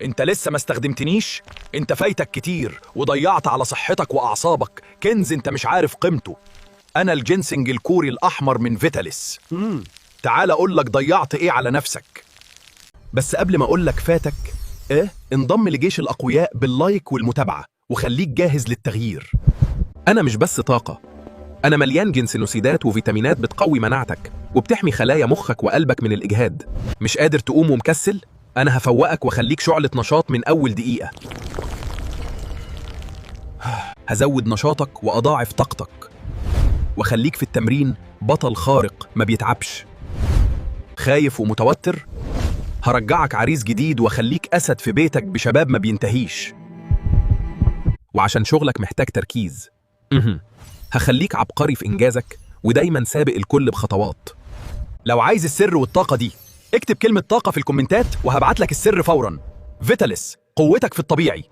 انت لسه ما استخدمتنيش؟ انت فايتك كتير وضيعت على صحتك واعصابك كنز انت مش عارف قيمته. انا الجنسنج الكوري الاحمر من فيتاليس. تعال اقول لك ضيعت ايه على نفسك. بس قبل ما اقول لك فاتك انضم لجيش الاقوياء باللايك والمتابعة وخليك جاهز للتغيير. انا مش بس طاقة، انا مليان جنسينوسيدات وفيتامينات بتقوي مناعتك وبتحمي خلايا مخك وقلبك من الاجهاد. مش قادر تقوم ومكسل؟ انا هفوقك واخليك شعلة نشاط من اول دقيقة. هزود نشاطك واضاعف طاقتك وخليك في التمرين بطل خارق ما بيتعبش. خايف ومتوتر؟ هرجعك عريس جديد واخليك اسد في بيتك بشباب ما بينتهيش. وعشان شغلك محتاج تركيز، هخليك عبقري في انجازك ودايما سابق الكل بخطوات. لو عايز السر والطاقة دي اكتب كلمة طاقة في الكومنتات وهبعت لك السر فورا. فيتاليس، قوتك في الطبيعي.